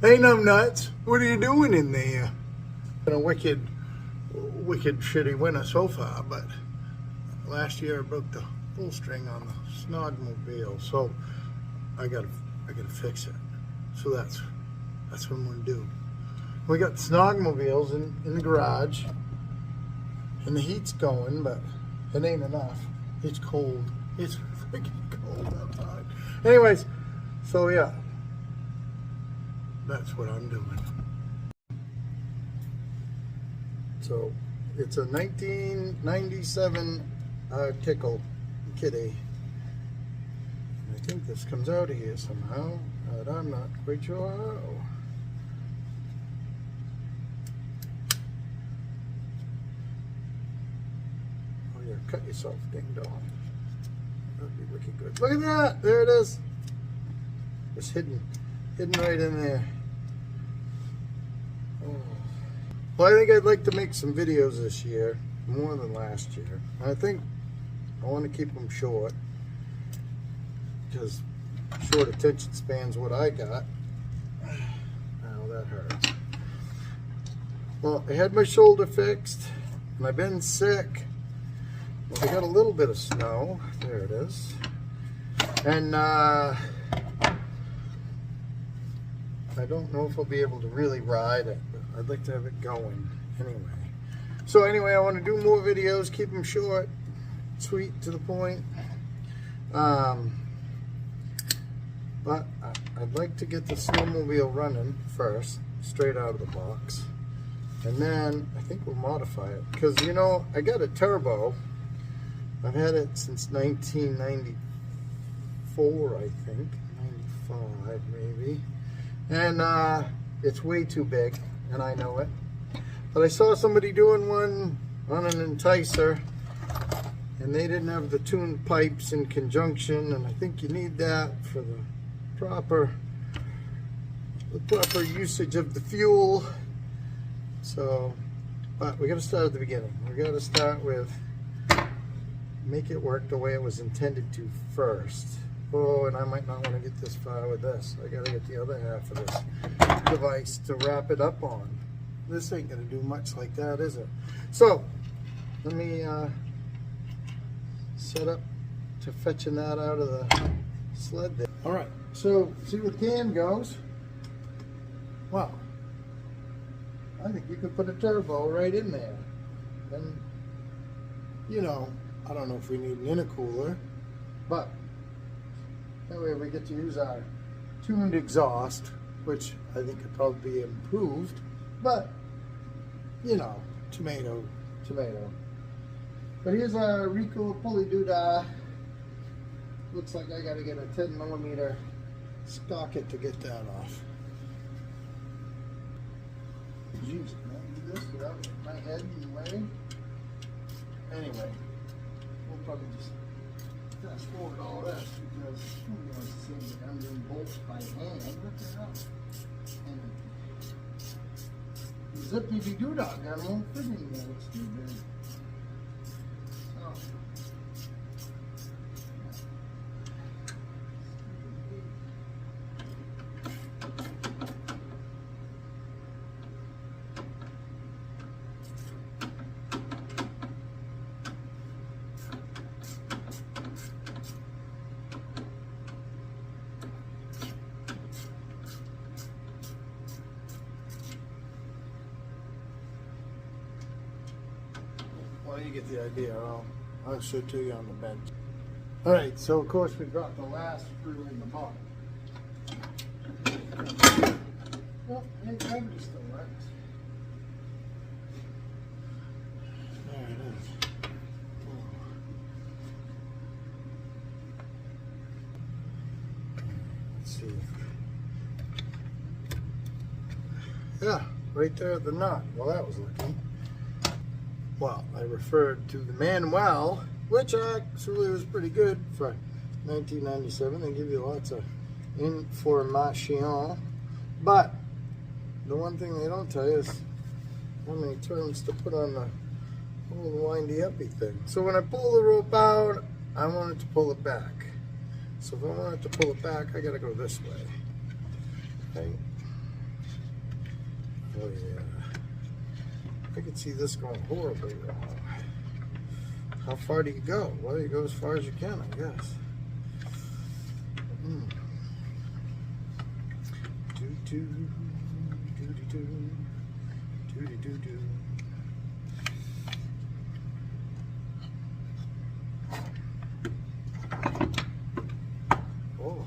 Hey, numbnuts, what are you doing in there? Been a wicked shitty winter so far, but last year I broke the pull string on the Snogmobile, so I gotta fix it. So that's what I'm gonna do. We got Snogmobiles in the garage, and the heat's going, but it ain't enough. It's cold. It's freaking cold outside. Anyways, so yeah. That's what I'm doing. So it's a 1997 Tickle Kitty. I think this comes out of here somehow, but I'm not quite sure how. Oh yeah, cut yourself, ding dong. That'd be wicked good. Look at that! There it is. It's hidden right in there. Oh. Well, I think I'd like to make some videos this year, more than last year. I think I want to keep them short, because short attention span's what I got. Ow, that hurts. Well, I had my shoulder fixed, and I've been sick. Well, I got a little bit of snow. There it is. And I don't know if I'll be able to really ride it, but I'd like to have it going anyway. So anyway, I want to do more videos, keep them short, sweet, to the point. But I'd like to get the snowmobile running first, straight out of the box. And then I think we'll modify it. Because, you know, I got a turbo. I've had it since 1994, I think. 95 maybe. And it's way too big, and I know it. But I saw somebody doing one on an Enticer, and they didn't have the tuned pipes in conjunction, and I think you need that for the proper usage of the fuel. So, but we got to start at the beginning. We got to start with make it work the way it was intended to first. Oh, and I might not want to get this far with this. I got to get the other half of this device to wrap it up on. This ain't going to do much like that, is it? So, let me set up to fetching that out of the sled there. All right, so see where the can goes? Wow. I think you could put a turbo right in there. And, you know, I don't know if we need an intercooler, but that way we get to use our tuned exhaust, which I think could probably be improved, but, you know, tomato. But here's our recoil pulley doodah. Looks like I gotta get a 10mm socket to get that off. Jeez, can I do this without my head in the way? Anyway, we'll probably just fast forward all this because who wants to see that I'm doing bolts by hand? What the hell? And the zippy doodah got a little fitting there. It's too big. So, well, you get the idea. I'll show it to you on the bench. All right, so of course we dropped the last screw in the bottom. Well, and gravity still works. There it is. Let's see. Yeah, right there at the knot. Well, that was lucky. Well, I referred to the manual, which actually was pretty good for 1997. They give you lots of information. But the one thing they don't tell you is how many turns to put on the little windy-uppy thing. So when I pull the rope out, I want it to pull it back. So if I want it to pull it back, I gotta go this way. Okay. Oh yeah. I can see this going horribly wrong. How far do you go? Well, you go as far as you can, I guess. Oh,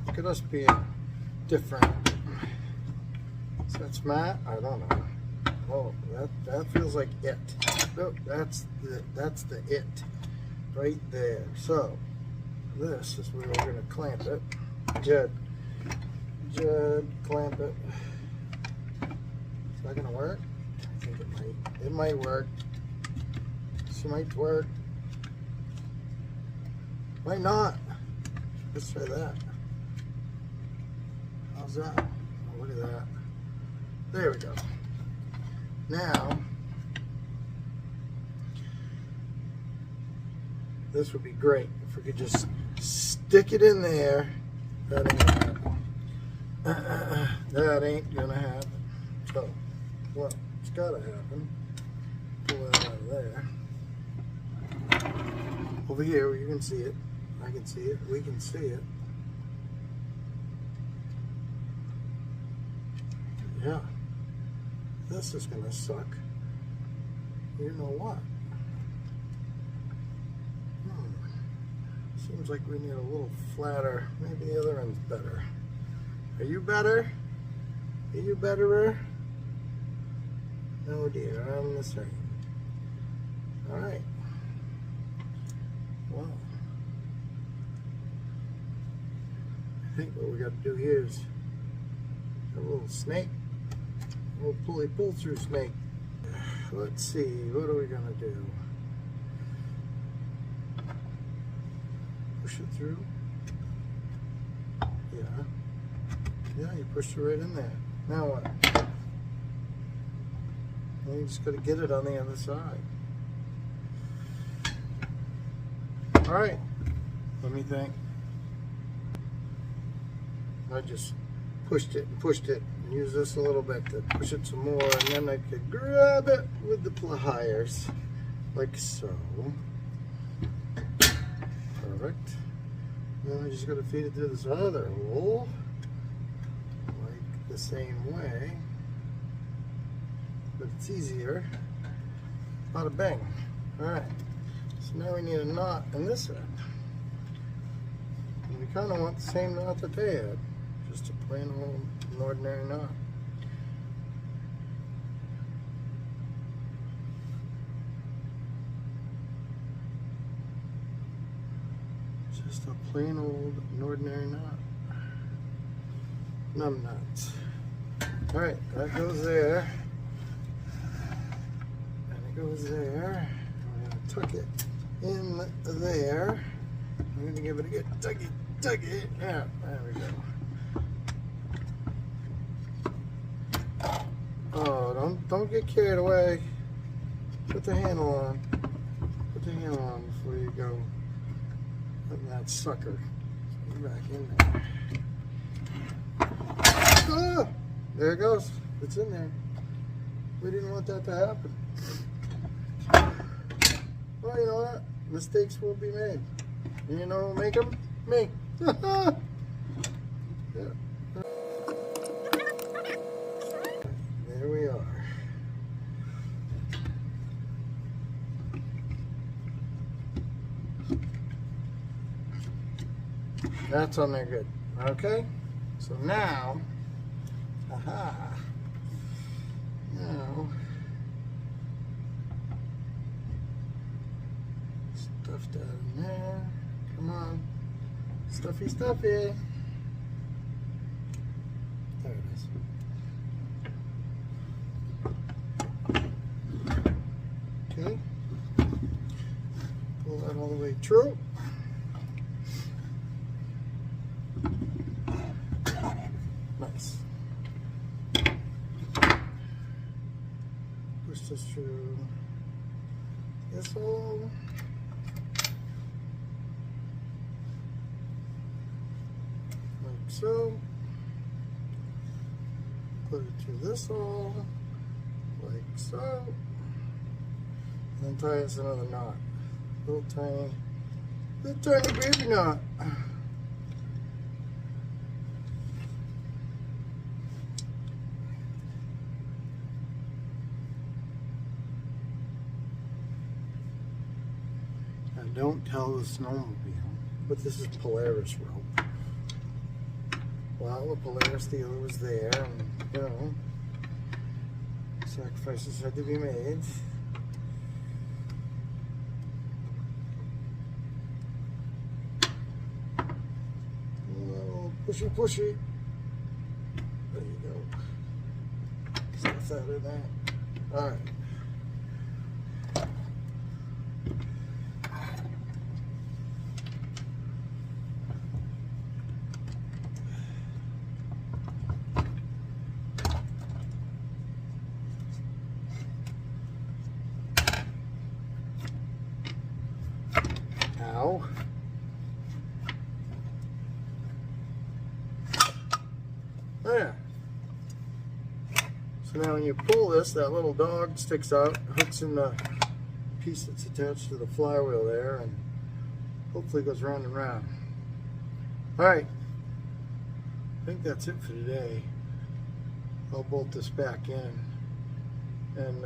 look at us being different. So that's Matt. I don't know. Oh, that feels like it. Nope, that's the it right there. So this is where we're gonna clamp it. Judd, clamp it. Is that gonna work? I think it might. It might work. This might work. Might not. Let's try that. How's that? Oh, look at that. There we go. Now, this would be great if we could just stick it in there. That ain't gonna happen. That ain't gonna happen. So, well, it's gotta happen. Pull that out of there. Over here where you can see it. I can see it. We can see it. Yeah. This is gonna suck. You know what? Seems like we need a little flatter. Maybe the other end's better. Are you better? Are you betterer? Oh dear, I'm the same. Alright. Well, I think what we got to do here is a little snake. A little pull through snake. Let's see, what are we gonna do? Push it through. Yeah. Yeah, you pushed it right in there. Now what? Well, you just gotta get it on the other side. Alright. Let me think. I just pushed it and pushed it. Use this a little bit to push it some more, and then I could grab it with the pliers, like so. Perfect. Then I just got to feed it through this other hole, like the same way, but it's easier. Bada bang. Alright, so now we need a knot in this end. And we kind of want the same knot that they had, just a plain old ordinary knot. Just a plain old ordinary knot. Numb knots. Alright, that goes there. And it goes there. I'm going to tuck it in there. I'm going to give it a good tuggy. Yeah, there we go. Oh, don't get carried away. Put the handle on. Put the handle on before you go putting that sucker back in there. Ah, there it goes. It's in there. We didn't want that to happen. Well, you know what? Mistakes will be made. And you know who'll make them? Me. Yeah. There we are. That's on there good. Okay? So now, now, stuff that in there. Come on. Stuffy. There it is. Okay. Pull that all the way through. Nice. Push this through this hole. Like so. Put it through this hole, like so. And then tie us another knot. Little tiny baby knot. Now don't tell the snowmobile, but this is Polaris rope. Well, the Polaris dealer was there, and you know, sacrifices had to be made. Pushy. There you go. Stuff that in there. Alright. Ow. There. So now when you pull this, that little dog sticks out, hooks in the piece that's attached to the flywheel there, and hopefully goes round and round. Alright, I think that's it for today. I'll bolt this back in, and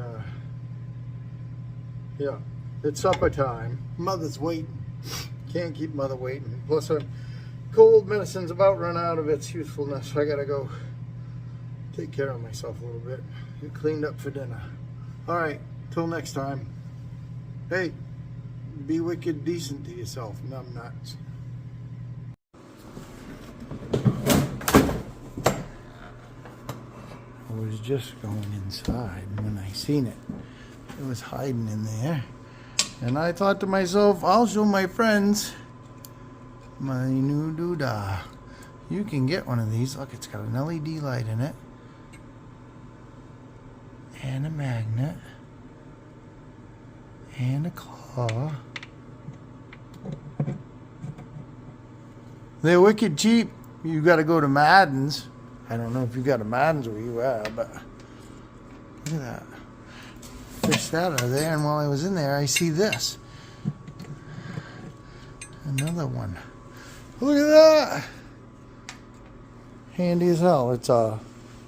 yeah, it's supper time. Mother's waiting. Can't keep mother waiting. Plus, cold medicine's about run out of its usefulness. So I gotta go take care of myself a little bit. Get cleaned up for dinner. Alright, till next time. Hey, be wicked decent to yourself, numb nuts. I was just going inside when I seen it. It was hiding in there. And I thought to myself, I'll show my friends my new doodah. You can get one of these. Look, it's got an LED light in it. And a magnet. And a claw. They're wicked cheap. You gotta go to Madden's. I don't know if you got a Madden's where you are, but look at that. Fished that out of there, and while I was in there, I see this. Another one. Look at that! Handy as hell. It's a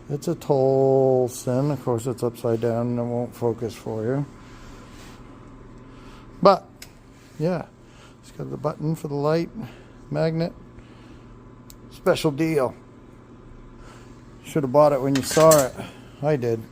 Tolson. Of course, it's upside down and it won't focus for you. But yeah, it's got the button for the light, magnet. Special deal. Should have bought it when you saw it. I did.